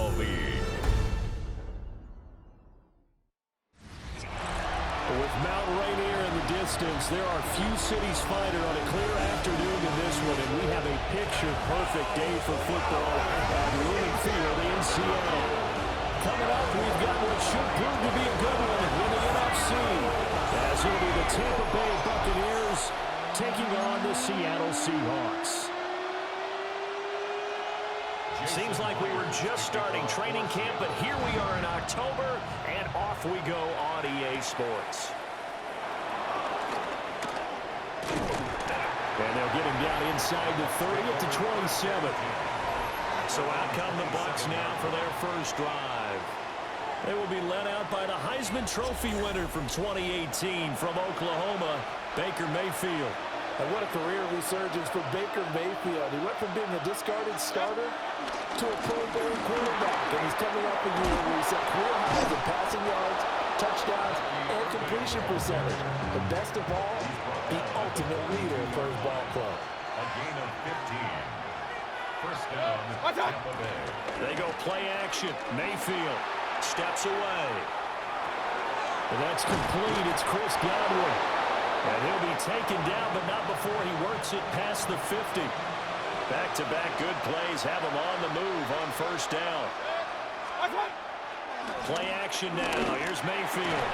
football league. With Mount Rainier in the distance, there are few cities finer on a clear afternoon than this one, and we have a picture-perfect day for football at Lumen Field in Seattle. Coming up, we've got what should prove to be a good one in the NFC, as it'll be the Tampa Bay Buccaneers taking on the Seattle Seahawks. Seems like we were just starting training camp, but here we are in October, and off we go on EA Sports. And they'll get him down inside the 30 at the 27. So out come the Bucs now for their first drive. They will be led out by the Heisman Trophy winner from 2018 from Oklahoma, Baker Mayfield. And what a career resurgence for Baker Mayfield. He went from being a discarded starter to a Pro Bowl quarterback. And he's coming up a year where he set career highs in passing yards, touchdowns, and completion percentage. But best of all, the ultimate leader for his ball club. A gain of 15. First down, Tampa Bay. They go play action. Mayfield steps away. And that's complete. It's Chris Godwin. And he'll be taken down, but not before he works it past the 50. Back-to-back good plays have him on the move on first down. Play action now. Here's Mayfield.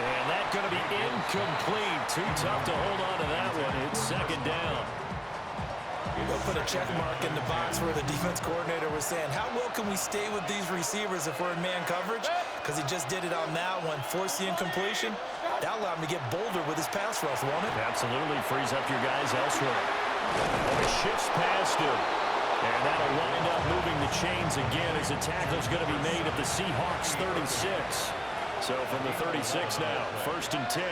And that's going to be incomplete. Too tough to hold on to that one. It's second down. They'll put a check mark in the box where the defense coordinator was saying, how well can we stay with these receivers if we're in man coverage? Because he just did it on that one, forced the incompletion. That allowed him to get bolder with his pass rush, won't it? Absolutely frees up your guys elsewhere. And it shifts past him. And that'll wind up moving the chains again as the tackle's going to be made at the Seahawks 36. So from the 36 now, first and 10.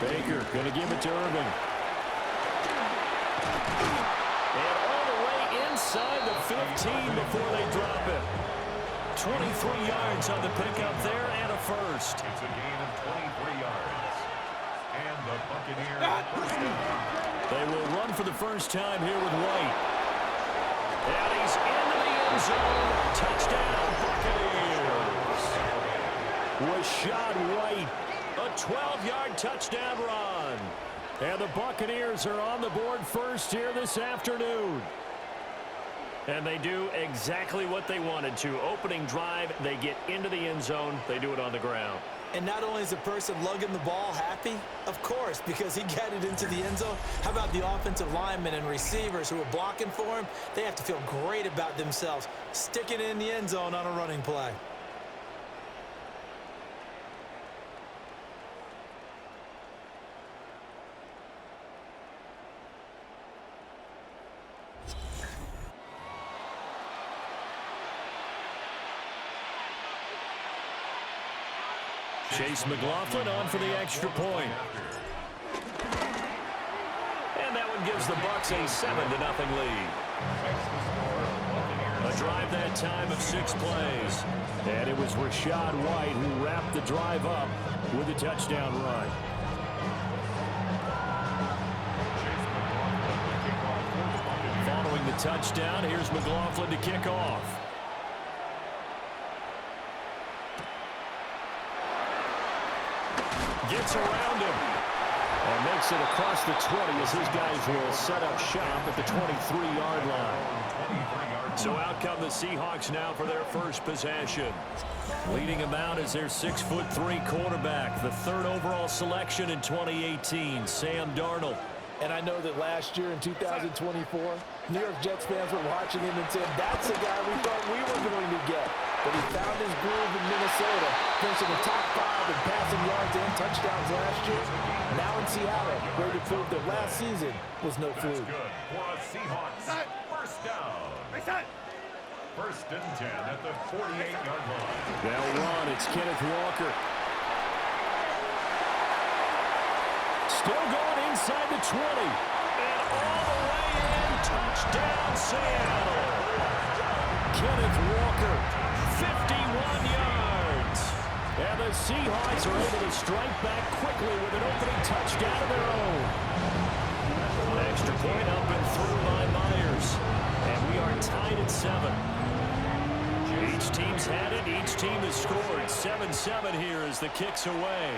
Baker going to give it to Irving. And all the way inside the 15 before they drop it. 23 yards on the pickup there and a first. It's a gain of 23 yards. And the Buccaneers first down. They will run for the first time here with White. And he's into the end zone. Touchdown, Buccaneers. Rashad White. A 12-yard touchdown run. And the Buccaneers are on the board first here this afternoon. And they do exactly what they wanted to. Opening drive, they get into the end zone. They do it on the ground. And not only is the person lugging the ball happy, of course, because he got it into the end zone. How about the offensive linemen and receivers who are blocking for him? They have to feel great about themselves, sticking it in the end zone on a running play. Chase McLaughlin on for the extra point. And that one gives the Bucs a 7-0 lead. A drive that time of 6 plays. And it was Rashad White who wrapped the drive up with a touchdown run. Following the touchdown, here's McLaughlin to kick off. Gets around him. And makes it across the 20 as his guys will set up shop at the 23-yard line. So out come the Seahawks now for their first possession. Leading them out is their 6'3" quarterback, the third overall selection in 2018, Sam Darnold. And I know that last year in 2024, New York Jets fans were watching him and said, that's the guy we thought we were going to get. But he found his groove in Minnesota, finishing the top 5 in passing yards and touchdowns last year. Now in Seattle, where he proved that last season was no fluke. That's good for a Seahawks first down. First and 10 at the 48-yard line. They'll run. It's Kenneth Walker. Still going inside the 20. And all the way in. Touchdown, Seattle. Kenneth Walker. 51 yards. And the Seahawks are able to strike back quickly with an opening touchdown of their own. An extra point up and through by Myers. And we are tied at 7. teams had it. Each team has scored. 7-7 here as the kick's away.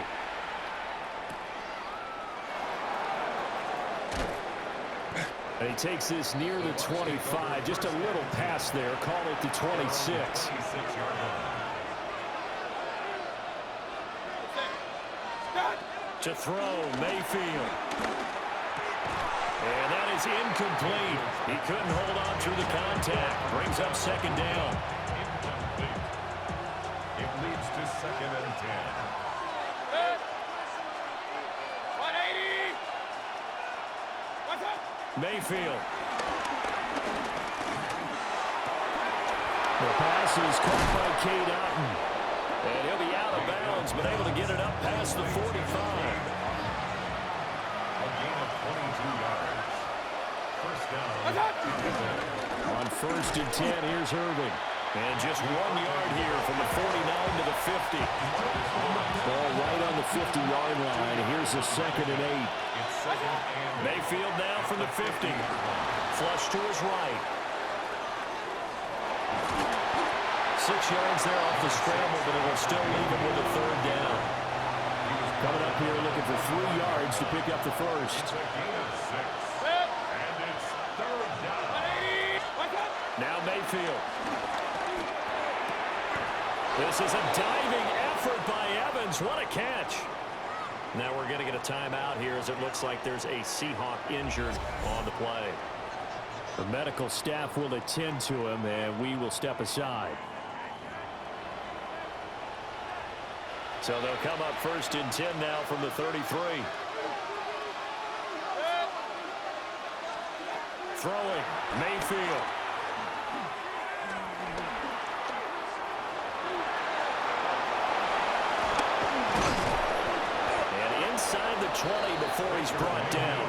And he takes this near the 25. Just a little pass there. Call it the 26. To throw, Mayfield. And that is incomplete. He couldn't hold on through the contact. Brings up second down. Incomplete. It leads to 2nd and 10. 180. What's up? Mayfield. The pass is caught by Cade Otton. And he'll be out of bounds, but able to get it up past the 45. A gain of 22 yards. First down. On 1st and 10, here's Irving. And just 1 yard here from the 49 to the 50. Ball right on the 50-yard line. Here's the 2nd and 8. It's 2nd and 8. Mayfield now from the 50. Flush to his right. 6 yards there off the scramble, but it will still leave him with a 3rd down. Coming up here looking for 3 yards to pick up the first. It's a gain of 6. And it's 3rd down. Now Mayfield. This is a diving effort by Evans. What a catch. Now we're going to get a timeout here as it looks like there's a Seahawk injured on the play. The medical staff will attend to him, and we will step aside. So they'll come up 1st and 10 now from the 33. Throwing, Mayfield. And inside the 20 before he's brought down.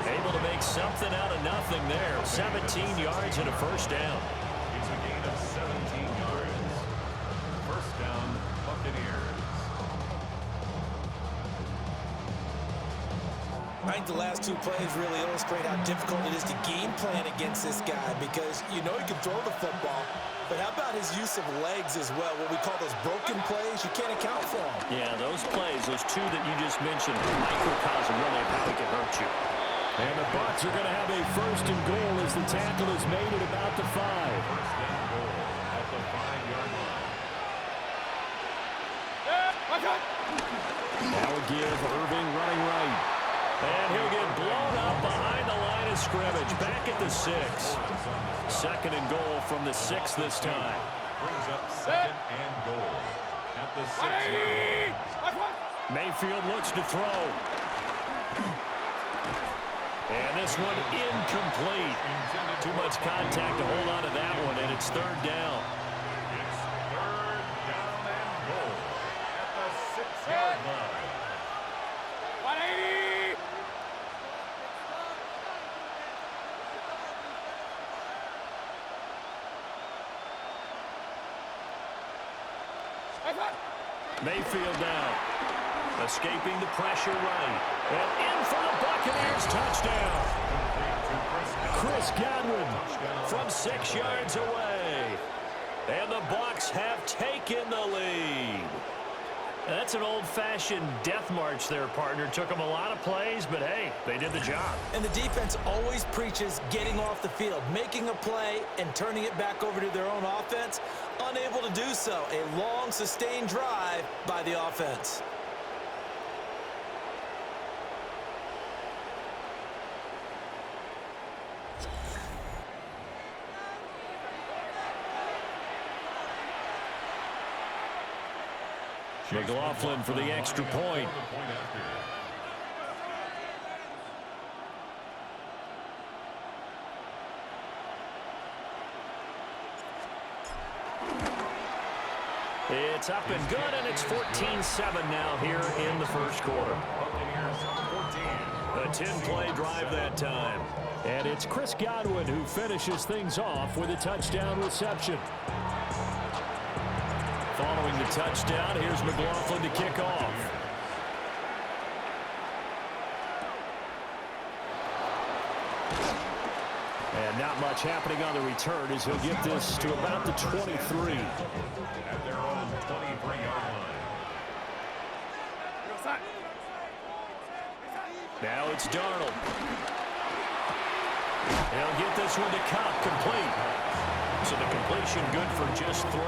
Able to make something out of nothing there. 17 yards and a 1st down. It's a gain of 17 yards. First down, Buccaneers. I think the last 2 plays really illustrate how difficult it is to game plan against this guy because you know he can throw the football, but how about his use of legs as well, what we call those broken plays? You can't account for them. Yeah, those plays, those 2 that you just mentioned, microcosm really of how he can hurt you. And the Bucs are going to have a 1st and goal as the tackle is made at about the 5. First and goal at the 5-yard line. Now a give, Irving running right. And he'll get blown up behind the line of scrimmage. Back at the 6. 2nd and goal from the 6 this time. Brings up 2nd and goal at the 6-yard line. Mayfield looks to throw. And this one incomplete. Too much contact to hold on to that one, and it's 3rd down. It's 3rd down and goal at the 6-yard line. 180. Mayfield now. Escaping the pressure right. And in for the Buccaneers. Touchdown. Chris Godwin from 6 yards away. And the Bucs have taken the lead. That's an old-fashioned death march there, partner. Took them a lot of plays, but hey, they did the job. And the defense always preaches getting off the field, making a play, and turning it back over to their own offense. Unable to do so. A long, sustained drive by the offense. McLaughlin for the extra point. It's up and good, and it's 14-7 now here in the first quarter. A 10-play drive that time. And it's Chris Godwin who finishes things off with a touchdown reception. Following the touchdown, here's McLaughlin to kick off. And not much happening on the return as he'll get this to about the 23. At their own 23-yard line. Now it's Darnold. He'll get this one to Cobb, complete. So the completion good for just 3.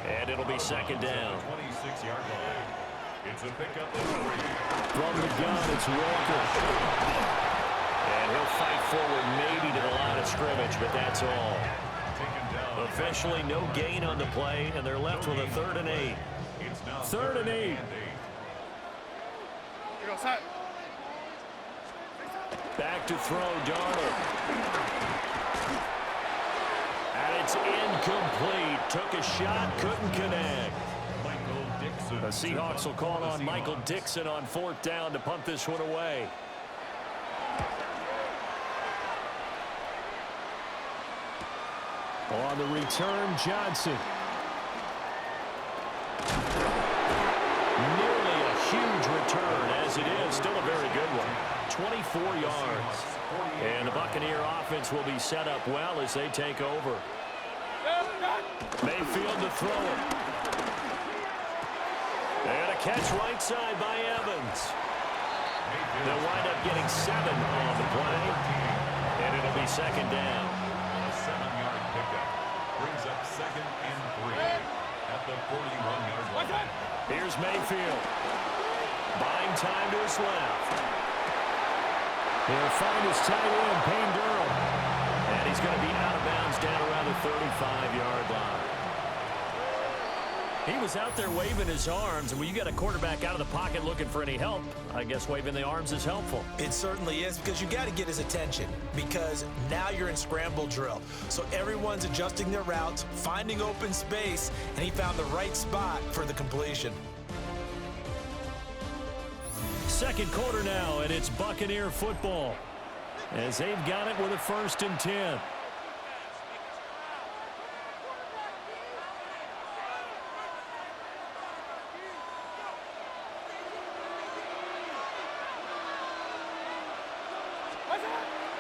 And it'll be second down. 26-yard line. It's a pickup of 3. From the gun, it's Walker. And he'll fight forward maybe to the line of scrimmage, but that's all. Taken down. Officially no gain on the play, and they're left with a 3rd and 8. It's now 3rd and 8. Back to throw, Darnold. And it's incomplete. Took a shot, couldn't connect. Michael Dixon. The Seahawks will call on Michael Dixon on 4th down to punt this one away. On the return, Johnson. Nearly a huge return, as it is. Still a very good one. 24 yards. And the Buccaneer offense will be set up well as they take over. Mayfield to throw it. And a catch right side by Evans. They'll wind up getting 7 on the play. And it'll be second down. A 7-yard pickup. Brings up 2nd and 3 at the 41-yard line. Here's Mayfield. Buying time to his left. He'll find his tight end, Payne Durham. And he's going to be out of bounds down around the 35-yard line. He was out there waving his arms, and when you got a quarterback out of the pocket looking for any help, I guess waving the arms is helpful. It certainly is, because you got to get his attention, because now you're in scramble drill. So everyone's adjusting their routes, finding open space, and he found the right spot for the completion. Second quarter now, and it's Buccaneer football as they've got it with a 1st and 10.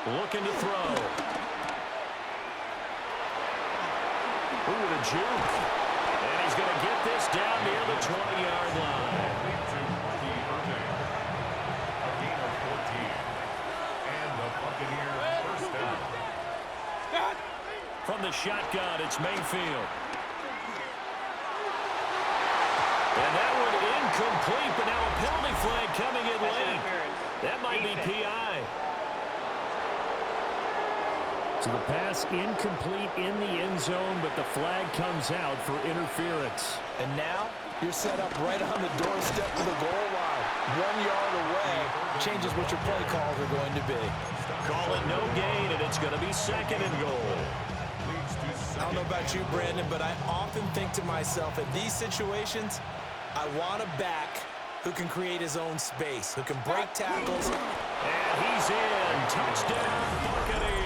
Looking to throw. Ooh, the juke. And he's going to get this down near the 20-yard line. A gain of 14. And the Buccaneers first down. From the shotgun, it's Mayfield. And that one incomplete, but now a penalty flag coming in late. That might be PI. So the pass incomplete in the end zone, but the flag comes out for interference. And now you're set up right on the doorstep of the goal line. 1 yard away changes what your play calls are going to be. Call it no gain, and it's going to be 2nd and goal. I don't know about you, Brandon, but I often think to myself, in these situations, I want a back who can create his own space, who can break tackles. And he's in. Touchdown, Buccaneers.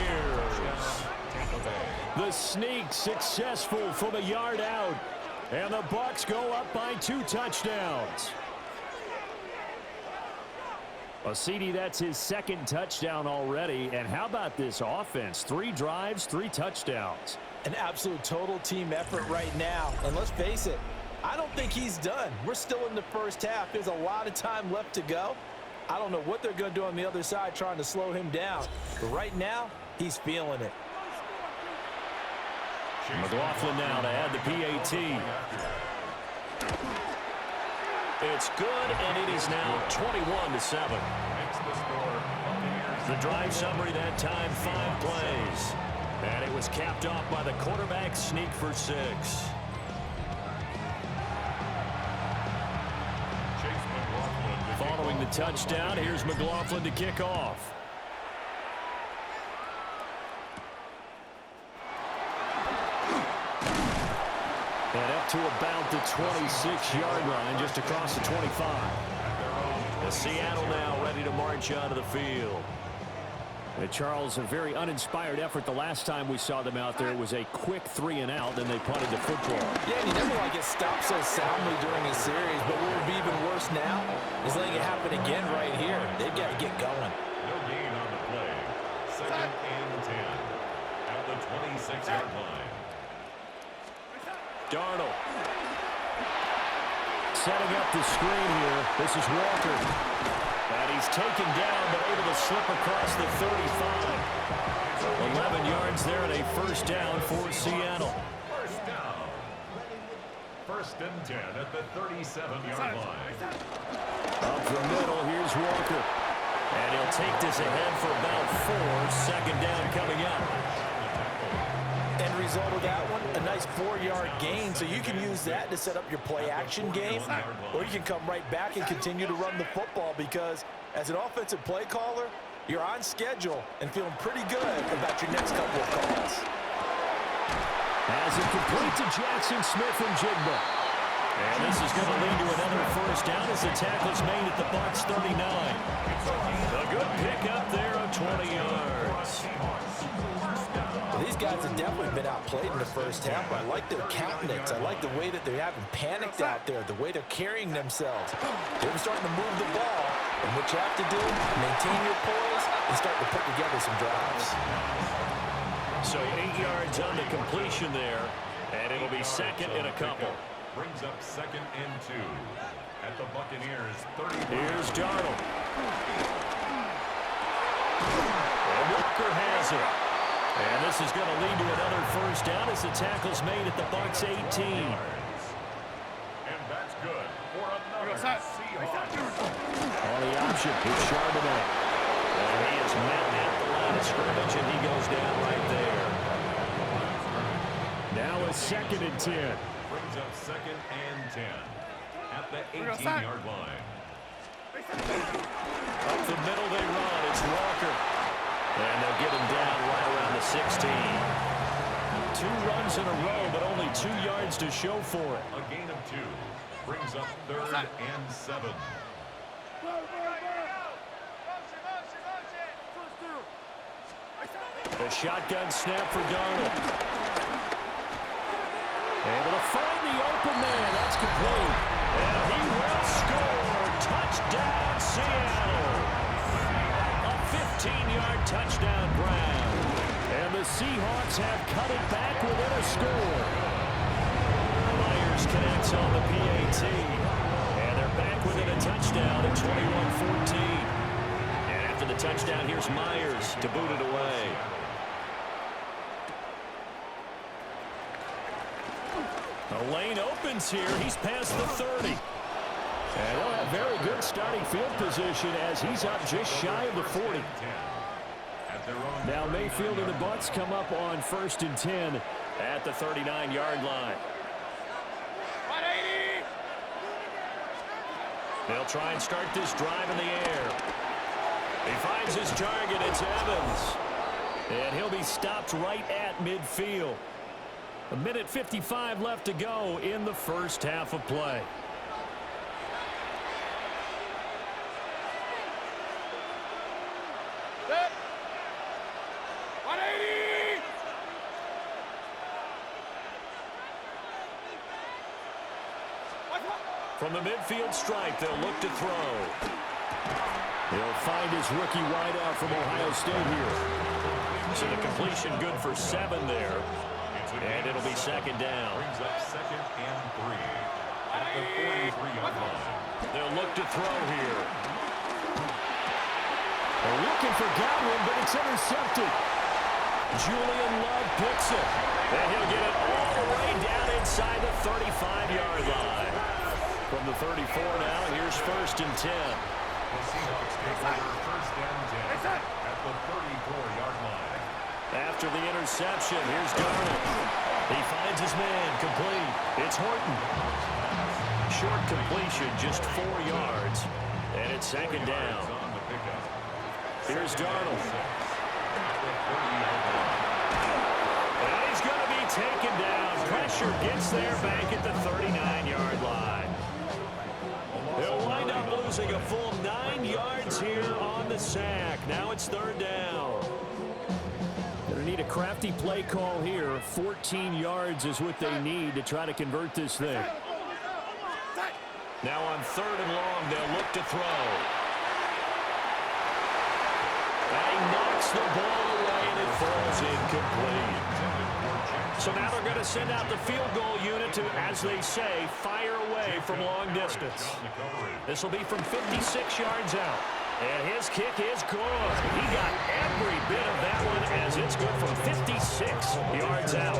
The sneak successful from a yard out. And the Bucs go up by 2 touchdowns. Well, CD, that's his 2nd touchdown already. And how about this offense? 3 drives, 3 touchdowns. An absolute total team effort right now. And let's face it, I don't think he's done. We're still in the first half. There's a lot of time left to go. I don't know what they're going to do on the other side trying to slow him down. But right now, he's feeling it. McLaughlin now to add the PAT. It's good, and it is now 21-7. The drive summary that time, 5 plays. And it was capped off by the quarterback sneak for 6. Following the touchdown, here's McLaughlin to kick off. And up to about the 26-yard line, just across the 25. The Seattle now ready to march onto the field. And Charles, a very uninspired effort the last time we saw them out there. It was a quick 3 and out, then they punted the football. Yeah, and you never like get stopped so soundly during a series, but what would be even worse now is letting it happen again right here. They've got to get going. No gain on the play. 2nd and 6-yard line. Darnold. Setting up the screen here. This is Walker. And he's taken down, but able to slip across the 35. 11 yards there and a first down for Seattle. First down. First and 10 at the 37-yard line. Up the middle, here's Walker. And he'll take this ahead for about 4. Second down coming up. End result of that one, a nice 4-yard gain, so you can use that to set up your play-action game, or you can come right back and continue to run the football because as an offensive play caller, you're on schedule and feeling pretty good about your next couple of calls. As it complete to Jackson Smith and Jigba. And this is going to lead to another first down as the tackle's made at the Bucs 39. A good pickup there of 20 yards. Well, these guys have definitely been outplayed in the first half. I like their countenance. I like the way that they haven't panicked out there, the way they're carrying themselves. They're starting to move the ball, and what you have to do, maintain your poise and start to put together some drives. So 8 yards on the completion there, and it'll be second and a couple. Brings up second and 2 at the Buccaneers 30. Here's Darnold. And Walker has it. And this is going to lead to another first down as the tackle's made at the Bucs 18. And that's good for another Seahawks. On the option, it's Charbonnet. And he is met at the line of scrimmage, and he goes down right there. Now a second and 10. Brings up second and 10 at the 18-yard line. Up the middle they run. It's Walker. And they'll get him down right around the 16. 2 runs in a row, but only 2 yards to show for it. A gain of 2 brings up third and 7. The shotgun snap for Darnold. Able to find the open man. That's complete. And he will score. Touchdown, Seattle. A 15-yard touchdown Brown. And the Seahawks have cut it back within a score. Myers connects on the PAT. And they're back within a touchdown at 21-14. And after the touchdown, here's Myers to boot it away. The lane opens here. He's past the 30. And they'll have very good starting field position as he's up just shy of the 40. Now Mayfield and the Bucs come up on first and 10 at the 39-yard line. 180. They'll try and start this drive in the air. He finds his target. It's Evans. And he'll be stopped right at midfield. 1:55 left to go in the first half of play. Set. 180. From the midfield stripe, they'll look to throw. He'll find his rookie wideout from Ohio State here. So the completion good for 7 there. And it'll be second down. Brings up second and 3 at the 43-yard line. They'll look to throw here. They're looking for Godwin, but it's intercepted. Julian Love picks it. And he'll get it all the way down inside the 35-yard line. From the 34 now, here's first and 10. The Seahawks take over first and 10 at the 34-yard line. After the interception, here's Darnold. He finds his man, complete. It's Horton. Short completion, just 4 yards. And it's second down. On the pickup. Here's Darnold. At the 30-yard line. And he's going to be taken down. Pressure gets there back at the 39-yard line. They'll wind up losing a full 9 yards here on the sack. Now it's third down. Going to need a crafty play call here. 14 yards is what they need to try to convert this thing. Now on third and long, they'll look to throw. And he knocks the ball away, and it falls incomplete. So now they're going to send out the field goal unit to, as they say, fire away from long distance. This will be from 56 yards out. And his kick is good. He got every bit of that one as it's good from 56 yards out.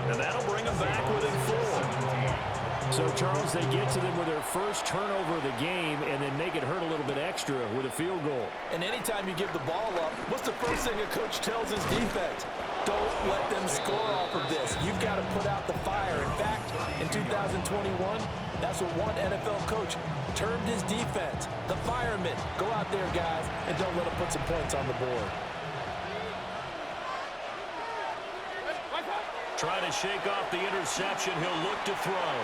And that'll bring them back within 4. So, Charles, they get to them with their first turnover of the game and then make it hurt a little bit extra with a field goal. And anytime you give the ball up, what's the first thing a coach tells his defense? Don't let them score off of this. You've got to put out the fire. In fact, in 2021, that's what one NFL coach termed his defense, the firemen. Go out there, guys, and don't let them put some points on the board. Trying to shake off the interception. He'll look to throw.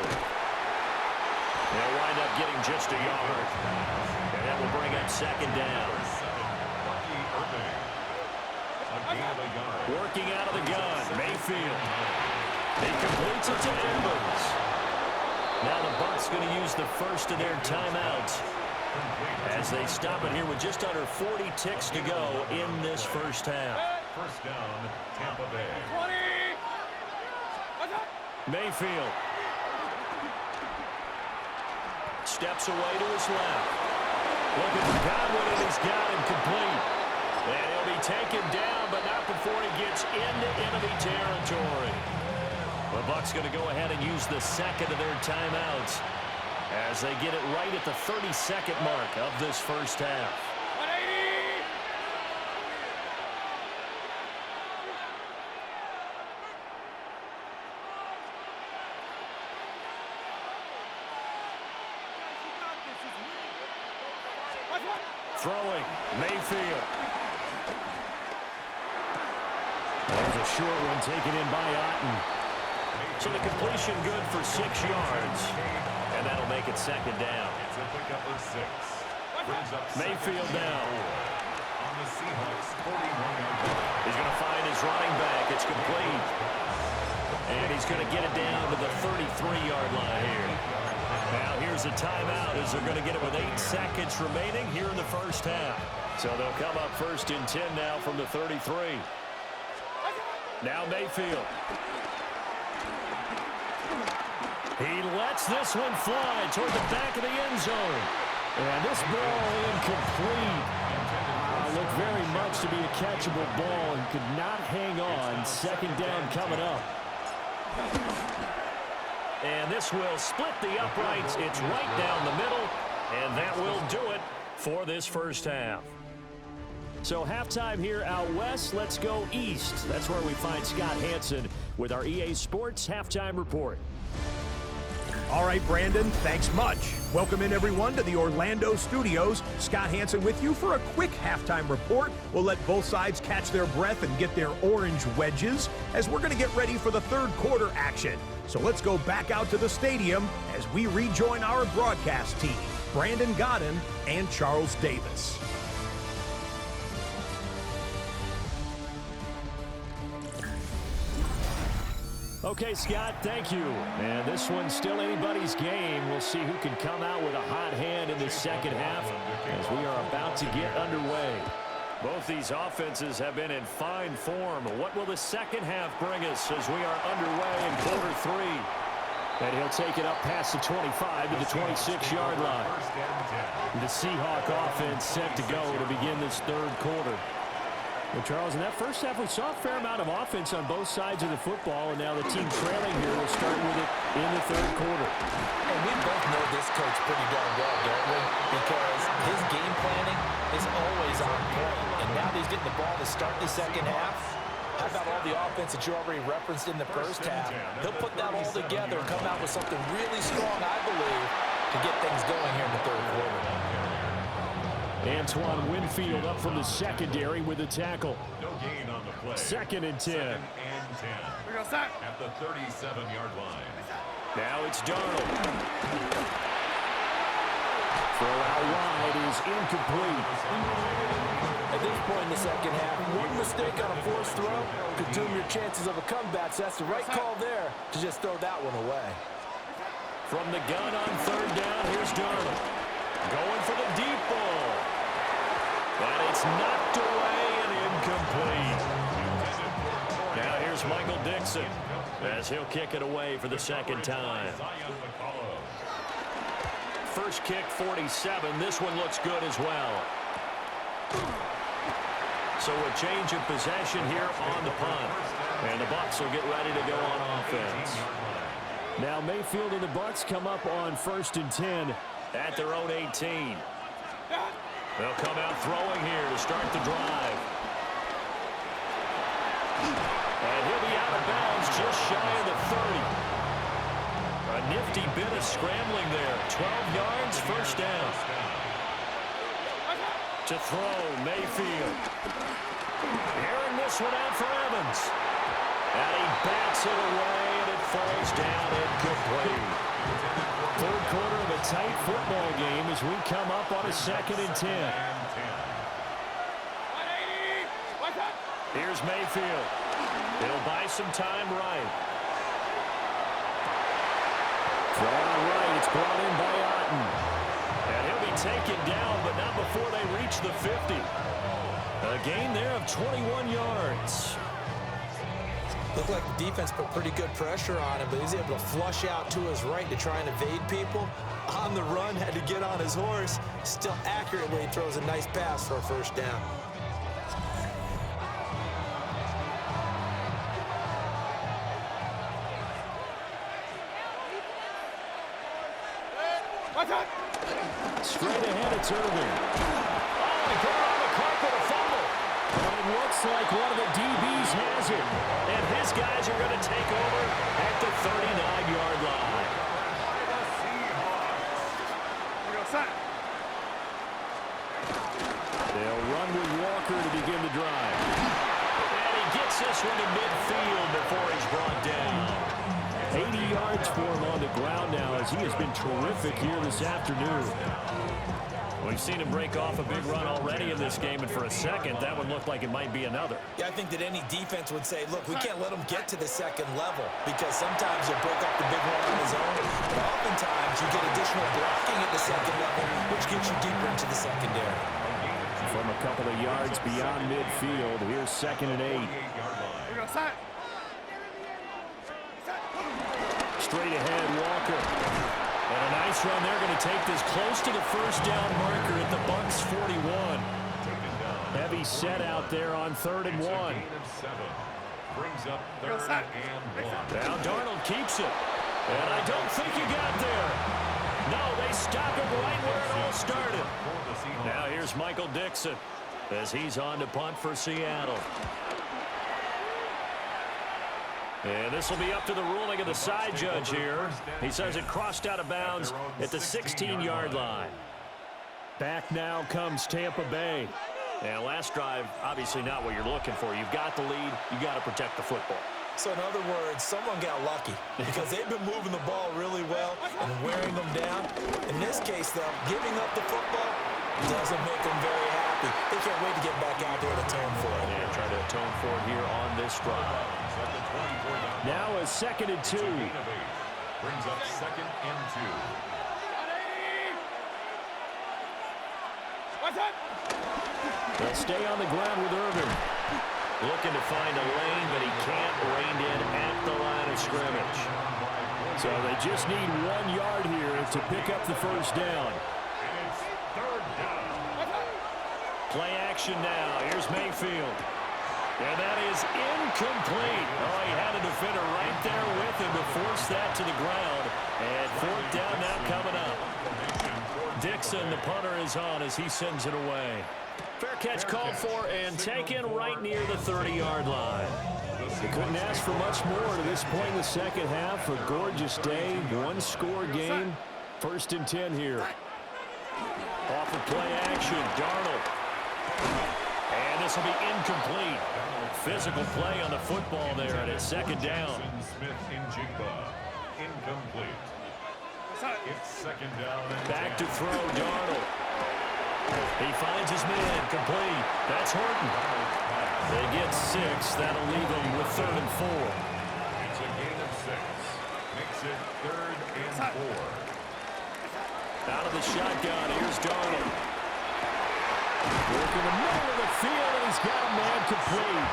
They'll wind up getting just a yard. And that will bring up second down. Working out of the gun. Mayfield. He completes it to Evans. Now the Bucs going to use the first of their timeouts as they stop it here with just under 40 ticks to go in this first half. First down, Tampa Bay. 20. Mayfield steps away to his left. Looking for Godwin, and he's got him complete. And he'll be taken down, but not before he gets into enemy territory. The Bucs going to go ahead and use the second of their timeouts as they get it right at the 30-second mark of this first half. 180. Throwing, Mayfield. There's a short one taken in by Otten. So the completion good for 6 yards. And that'll make it second down. It's a pickup of 6. Brings up Mayfield now. On the Seahawks 41-yard line. He's going to find his running back. It's complete. And he's going to get it down to the 33-yard line here. Now here's a timeout as they're going to get it with 8 seconds remaining here in the first half. So they'll come up first and 10 now from the 33. Now Mayfield. He lets this one fly toward the back of the end zone. And this ball incomplete. Looked very much to be a catchable ball and could not hang on. Second down coming up. And this will split the uprights. It's right down the middle. And that will do it for this first half. So halftime here out west. Let's go east. That's where we find Scott Hanson with our EA Sports Halftime Report. All right, Brandon, thanks much. Welcome in, everyone, to the Orlando studios. Scott Hanson with you for a quick halftime report. We'll let both sides catch their breath and get their orange wedges as we're going to get ready for the third quarter action. So let's go back out to the stadium as we rejoin our broadcast team, Brandon Godden and Charles Davis. Okay, Scott, thank you. And this one's still anybody's game. We'll see who can come out with a hot hand in the second half as we are about to get underway. Both these offenses have been in fine form. What will the second half bring us as we are underway in quarter 3? And he'll take it up past the 25 to the 26-yard line. The Seahawk offense set to go to begin this third quarter. Well, Charles, in that first half, we saw a fair amount of offense on both sides of the football, and now the team trailing here will start with it in the third quarter. And we both know this coach pretty darn well, don't we? Because his game planning is always on point. And now that he's getting the ball to start the second half, how about all the offense that you already referenced in the first half? He'll put that all together and come out with something really strong, I believe, to get things going here in the third quarter. Antoine Winfield up from the secondary with the tackle. No gain on the play. Second and 10. Second and 10. We're going to start. At the 37-yard line. Now it's Darnold. Throw out wide is incomplete. At this point in the second half, one mistake on a forced throw could doom your chances of a comeback. So that's the right call there to just throw that one away. From the gun on third down, here's Darnold. Going for the deep ball. And it's knocked away and incomplete. Now here's Michael Dixon as he'll kick it away for the second time. First kick, 47. This one looks good as well. So a change of possession here on the punt. And the Bucs will get ready to go on offense. Now Mayfield and the Bucs come up on 1st and 10 at their own 18. They'll come out throwing here to start the drive. And he'll be out of bounds just shy of the 30. A nifty bit of scrambling there. 12 yards, first down. To throw, Mayfield. Airing this one out for Evans. And he bats it away, and it falls down incomplete. Third quarter of a tight football game as we come up on a 2nd and 10. Here's Mayfield. He'll buy some time right. Throw on right. It's brought in by Otten. And he'll be taken down, but not before they reach the 50. A gain there of 21 yards. Looked like the defense put pretty good pressure on him, but he was able to flush out to his right to try and evade people. On the run, had to get on his horse. Still accurately throws a nice pass for a first down. Straight ahead, it's Irving. Oh, he put it on the carpet, a fumble. But it looks like one of the DBs has it. And his guys are going to take over at the 39-yard line. They'll run with Walker to begin the drive. And he gets this one to midfield before he's brought down. 80 yards for him on the ground now as he has been terrific here this afternoon. We've seen him break off a big run already in this game, and for a second, that would look like it might be another. Yeah, I think that any defense would say, look, we can't let him get to the second level because sometimes he'll break off the big run on his own, but oftentimes you get additional blocking at the second level, which gets you deeper into the secondary. From a couple of yards beyond midfield, here's 2nd and 8. Straight ahead, Walker. And a nice run. They're going to take this close to the first down marker at the Bucs 41. Heavy set out there on 3rd and 1. Brings up 3rd and 1. Now Darnold keeps it. And I don't think you got there. No, they stop it right where it all started. Now here's Michael Dixon as he's on to punt for Seattle. And this will be up to the ruling of the side judge here. He says it crossed out of bounds at the 16-yard line. Back now comes Tampa Bay. And last drive, obviously not what you're looking for. You've got the lead. You got to protect the football. So in other words, someone got lucky because they've been moving the ball really well and wearing them down. In this case, though, giving up the football doesn't make them very happy. They can't wait to get back out there and atone for it. Yeah, try to atone for it here on this drive. Now a 2nd and 2. Brings up 2nd and 2. They'll stay on the ground with Irving. Looking to find a lane, but he can't rein in at the line of scrimmage. So they just need 1 yard here to pick up the first down. And it's 3rd down. Play action now. Here's Mayfield. And that is incomplete. Oh, he had a defender right there with him to force that to the ground. And 4th down now coming up. Dixon, the punter, is on as he sends it away. Fair catch called for and taken right near the 30-yard line. They couldn't ask for much more to this point in the second half. A gorgeous day, one-score game. 1st and 10 here. Off of play action, Darnold. And this will be incomplete. Physical play on the football there, and it's 2nd down. Smith-Njigba, incomplete. It's 2nd down and Back 10. to throw, Darnold. He finds his man, complete. That's Horton. They get 6. That'll leave them with 3rd and 4. It's a gain of 6. Makes it 3rd and 4. Out of the shotgun, here's Darnold. Working the middle of the field, and he's got a man complete.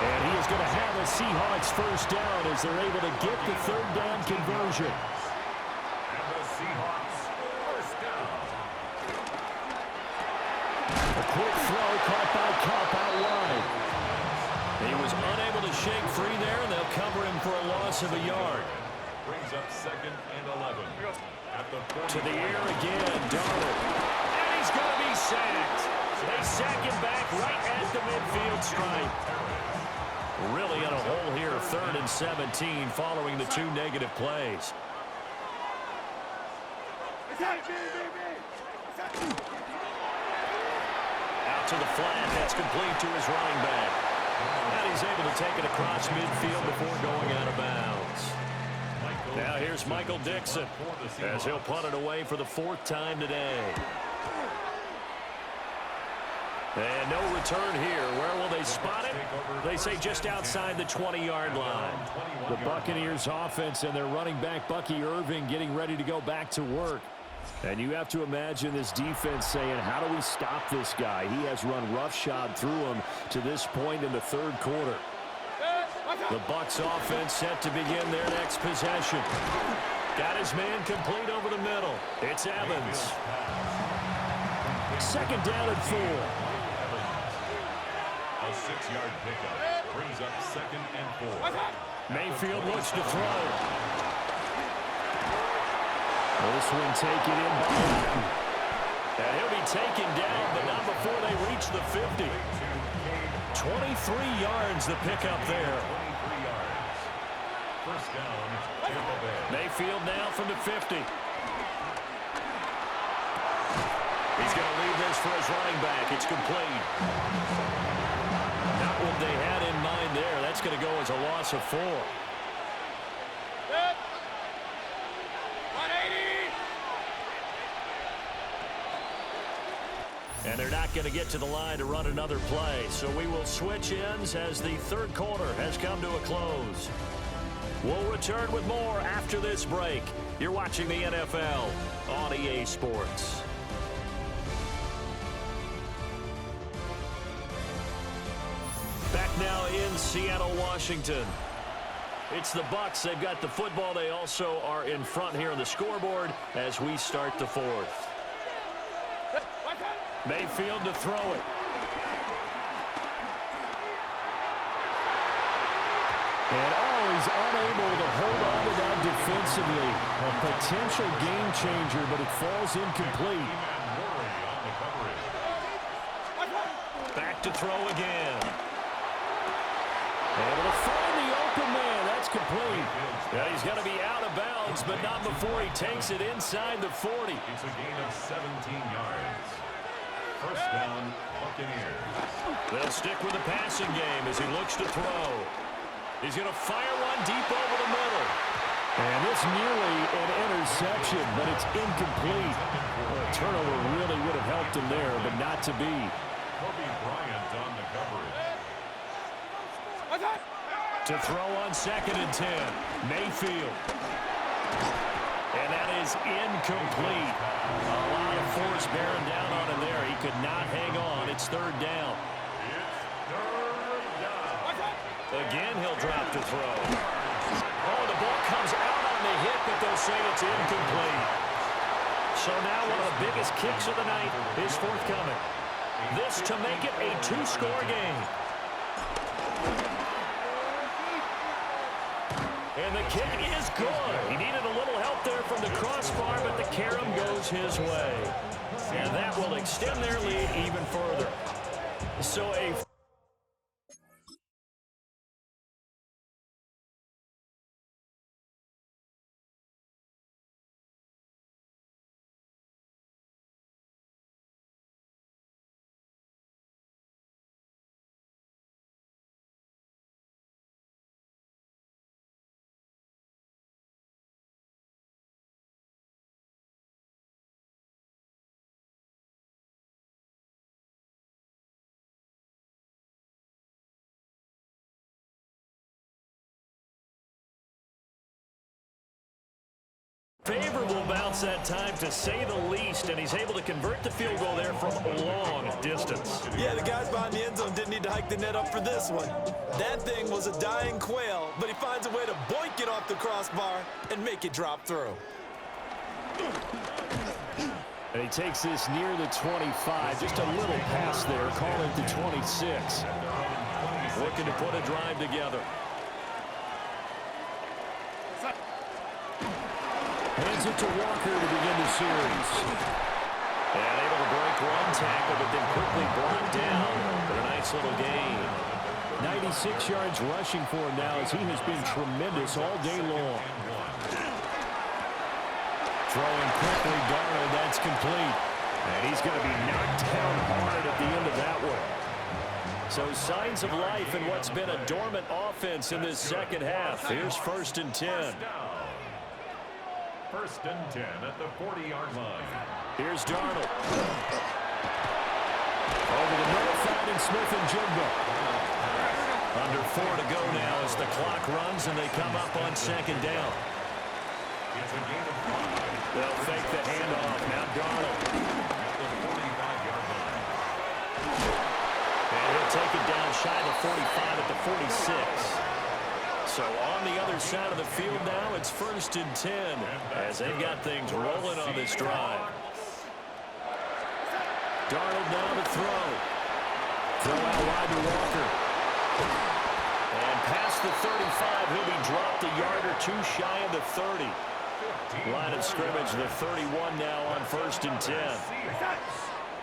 And he is going to have a Seahawks first down as they're able to get the third down conversion. And the Seahawks first down. A quick throw caught by Cup out wide. He was unable to shake free there, and they'll cover him for a loss of a yard. Brings up 2nd and 11. At the 40. To the air again, Darnold. And he's going to be sacked. They sack him back right at the midfield stripe. Really in a hole here, 3rd and 17, following the 2 negative plays. Out to the flat, that's complete to his running back. And he's able to take it across midfield before going out of bounds. Now here's Michael Dixon as he'll punt it away for the 4th time today. And no return here. Where will they spot it? They say just outside the 20-yard line. The Buccaneers offense and their running back Bucky Irving getting ready to go back to work. And you have to imagine this defense saying, how do we stop this guy? He has run roughshod through him to this point in the 3rd quarter. The Bucs offense set to begin their next possession. Got his man complete over the middle. It's Evans. 2nd down and 4. A 6-yard pickup brings up 2nd and 4. Mayfield looks to throw. This one taken in by Madden. And he'll be taken down, but not before they reach the 50. 23 yards the pickup there. 23 yards. First down, Tampa Bay. Mayfield now from the 50. He's going to leave this for his running back. It's complete. Not what they had in mind there. That's going to go as a loss of 4. 180. And they're not going to get to the line to run another play. So we will switch ends as the 3rd quarter has come to a close. We'll return with more after this break. You're watching the NFL on EA Sports. Back now in Seattle, Washington. It's the Bucs. They've got the football. They also are in front here on the scoreboard as we start the 4th. Mayfield to throw it. And he's unable to hold on to that defensively. A potential game changer, but it falls incomplete. Back to throw again. Able to find the open man. That's complete. Yeah, he's going to be out of bounds, but not before he takes it inside the 40. It's a gain of 17 yards. First down, Buccaneers. They'll stick with the passing game as he looks to throw. He's going to fire one deep over the middle. And it's nearly an interception, but it's incomplete. Well, a turnover really would have helped him there, but not to be. Kobe Bryant on the coverage. To throw on 2nd and 10. Mayfield. And that is incomplete. A lot of force bearing down on him there. He could not hang on. It's 3rd down. Again, he'll drop to throw. Oh, the ball comes out on the hit, but they'll say it's incomplete. So now one of the biggest kicks of the night is forthcoming. This to make it a 2-score game. And the kick is good. He needed a little help there from the crossbar, but the carom goes his way. And that will extend their lead even further. So a Favorable bounce that time, to say the least, and he's able to convert the field goal there from a long distance. Yeah, the guys behind the end zone didn't need to hike the net up for this one. That thing was a dying quail, but he finds a way to boink it off the crossbar and make it drop through. And he takes this near the 25. Just a little pass there. Call it the 26. Looking to put a drive together. Hands it to Walker to begin the series. And able to break one tackle, but then quickly brought down for a nice little gain. 96 yards rushing for him now, as he has been tremendous all day long. Throwing quickly, Darnold, that's complete. And he's going to be knocked down hard at the end of that one. So signs of life in what's been a dormant offense in this second half. Here's 1st and 10. 1st and 10 at the 40-yard line. Here's Darnold. Over the middle, finding Smith and Jigba. Under 4 to go now as the clock runs and they come up on 2nd down. It's a gain of 5. They'll fake the handoff. Now Darnold. At the 45-yard line. And he'll take it down shy of the 45 at the 46. So on the other side of the field now, it's 1st and 10 as they've got things rolling on this drive. Darnold now to throw. Throw out wide to Walker. And past the 35, he'll be dropped a yard or two shy of the 30. Line of scrimmage, the 31 now on 1st and 10.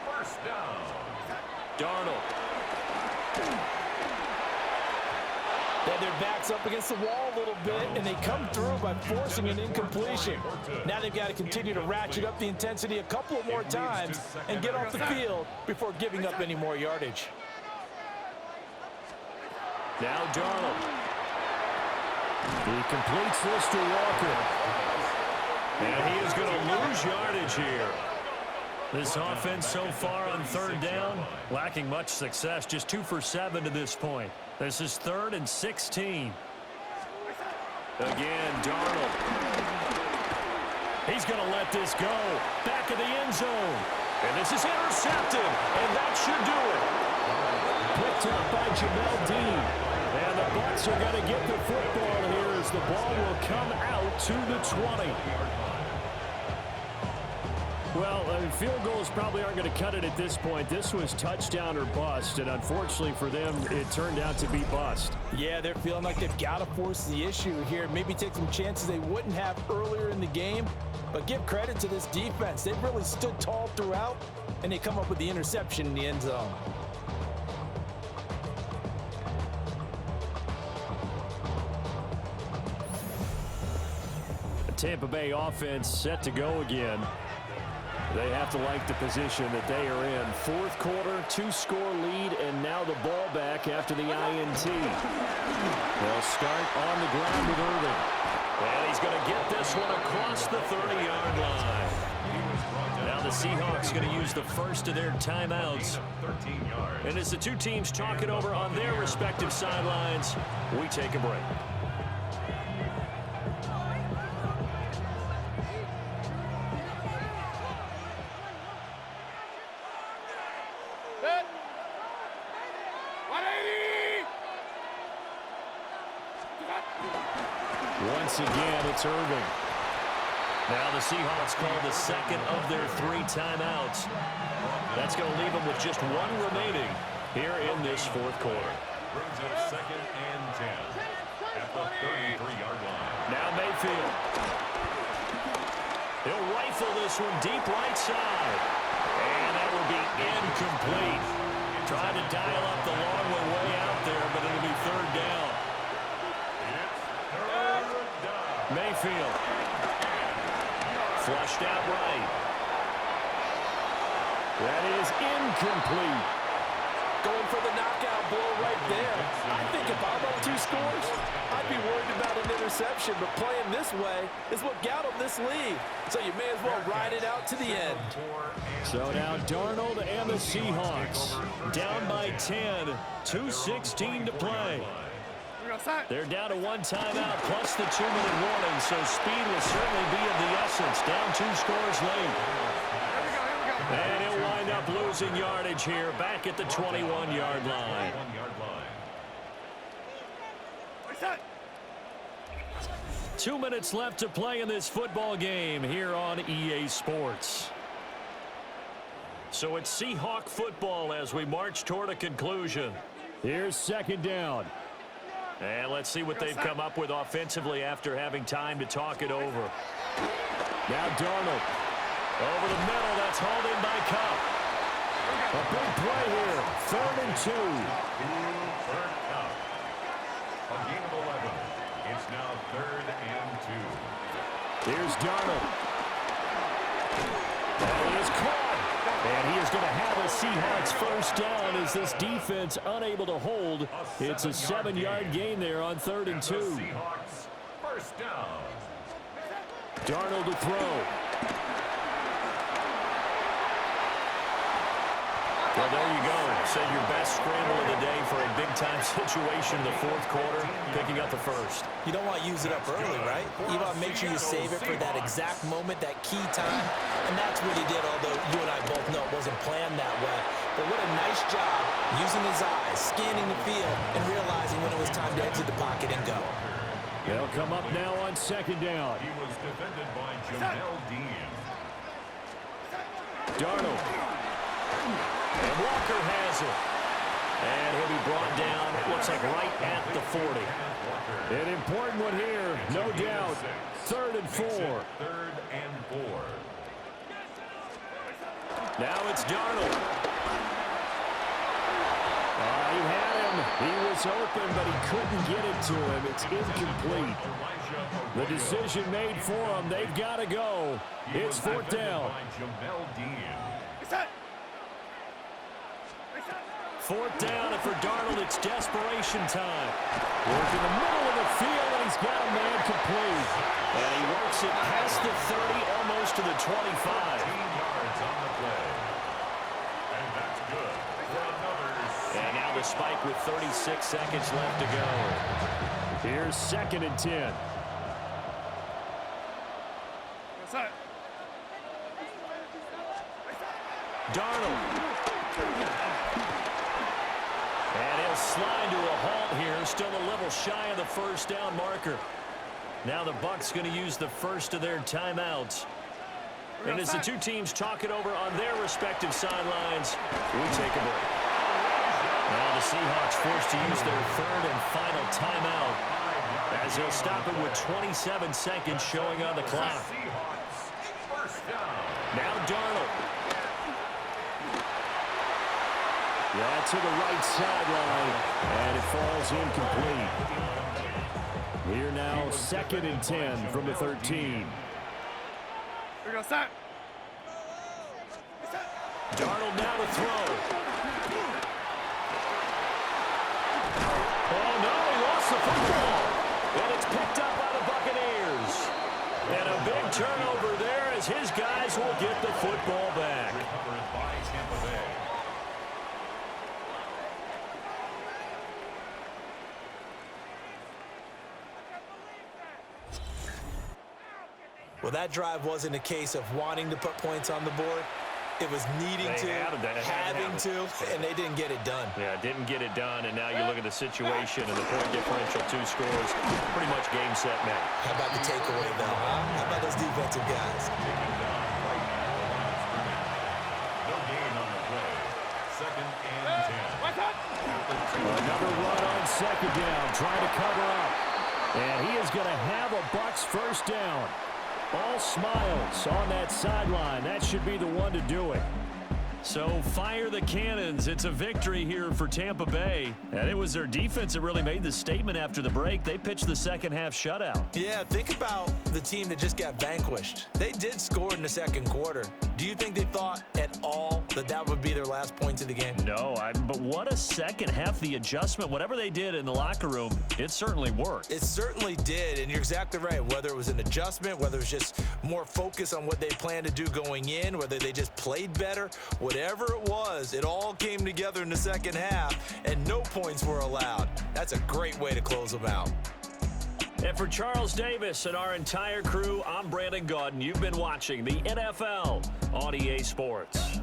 First down. Darnold. Then their backs up against the wall a little bit, and they come through by forcing an incompletion. Now they've got to continue to ratchet up the intensity a couple of more times and get off the field before giving up any more yardage. Now Darnold. He completes this to Walker. And he is going to lose yardage here. This offense so far on 3rd down, lacking much success, just 2 for 7 to this point. This is 3rd and 16. Again, Darnold. He's going to let this go. Back of the end zone. And this is intercepted. And that should do it. Picked up by Jamel Dean. And the Bucs are going to get the football here as the ball will come out to the 20. Well, field goals probably aren't going to cut it at this point. This was touchdown or bust, and unfortunately for them, it turned out to be bust. Yeah, they're feeling like they've got to force the issue here. Maybe take some chances they wouldn't have earlier in the game. But give credit to this defense. They've really stood tall throughout, and they come up with the interception in the end zone. The Tampa Bay offense set to go again. They have to like the position that they are in. 4th quarter, 2-score lead, and now the ball back after the INT. They'll start on the ground with Irving. And he's going to get this one across the 30-yard line. Now the Seahawks going to use the first of their timeouts. And as the two teams talk it over on their respective sidelines, we take a break. Once again, it's Irving. Now the Seahawks call the second of their 3 timeouts. That's going to leave them with just 1 remaining here in this 4th quarter. Brings up 2nd and 10 at the 33-yard line. Now Mayfield. He'll rifle this one deep right side. And that will be incomplete. Trying to dial up the long one way out there, but it'll be 3rd down. Mayfield. Flushed out right. That is incomplete. Going for the knockout blow right there. I think if I'm up 2 scores, I'd be worried about an interception, but playing this way is what got them this lead. So you may as well ride it out to the end. So now Darnold and the Seahawks down by 10, 2:16 to play. They're down to one timeout plus the 2-minute warning, so speed will certainly be of the essence. Down 2 scores late. And he'll wind up losing yardage here back at the 21-yard line. 2 minutes left to play in this football game here on EA Sports. So it's Seahawk football as we march toward a conclusion. Here's second down. And let's see what they've come up with offensively after having time to talk it over. Now Darnold. Over the middle, that's hauled in by Cup. A big play here. 3rd and 2. A gain of 11. It's now 3rd and 2. Here's Darnold. And he is caught. And he is going to have a Seahawks first down as this defense unable to hold. It's a 7-yard gain there on 3rd and 2. Seahawks first down. Darnold to throw. Well, there you go. Say your best scramble of the day for a big-time situation in the 4th quarter, picking up the first. You don't want to use it up early, right? You want to make sure you save it for that exact moment, that key time. And that's what he did, although you and I both know it wasn't planned that way. But what a nice job using his eyes, scanning the field, and realizing when it was time to exit the pocket and go. They'll come up now on second down. He was defended by Jamel Dean. Darnold. And Walker has it. And he'll be brought down, it looks like right at the 40. An important one here, no doubt. 3rd and 4. 3rd and 4. Now it's Darnold. He had him. He was open, but he couldn't get it to him. It's incomplete. The decision made for him. They've got to go. It's 4th down. 4th down, and for Darnold, it's desperation time. Work in the middle of the field, and he's got a man complete. And he works it past the 30, almost to the 25. 15 yards on the play. And that's good for another. And now the spike with 36 seconds left to go. Here's 2nd and 10. Darnold. And he'll slide to a halt here. Still a little shy of the first down marker. Now the Bucs going to use the first of their timeouts. And as the two teams talk it over on their respective sidelines, we take a break. Now the Seahawks forced to use their 3rd and final timeout as they'll stop it with 27 seconds showing on the clock. Now Darnold. Yeah, to the right sideline, and it falls incomplete. Here now, 2nd and 10 from the 13. Darnold now to throw. Oh, no, he lost the football. And it's picked up by the Buccaneers. And a big turnover there as his guys will get the football back. Well, that drive wasn't a case of wanting to put points on the board. It was needing to, having to, and they didn't get it done. Yeah, didn't get it done, and now you look at the situation and the point differential, 2 scores, pretty much game, set, match. How about the takeaway, though, huh? How about those defensive guys? No gain on the play. 2nd and 10. Another run on 2nd down, trying to cover up. And he is going to have a Bucs first down. All smiles on that sideline. That should be the one to do it. So fire the cannons. It's a victory here for Tampa Bay. And it was their defense that really made the statement after the break. They pitched the second half shutout. Yeah, think about the team that just got vanquished. They did score in the 2nd quarter. Do you think they thought at all that that would be their last point of the game? No, but what a second half. The adjustment, whatever they did in the locker room, it certainly worked. It certainly did, and you're exactly right. Whether it was an adjustment, whether it was just more focus on what they planned to do going in, whether they just played better, whatever it was, it all came together in the second half, and no points were allowed. That's a great way to close them out. And for Charles Davis and our entire crew, I'm Brandon Gaudin. You've been watching the NFL on EA Sports.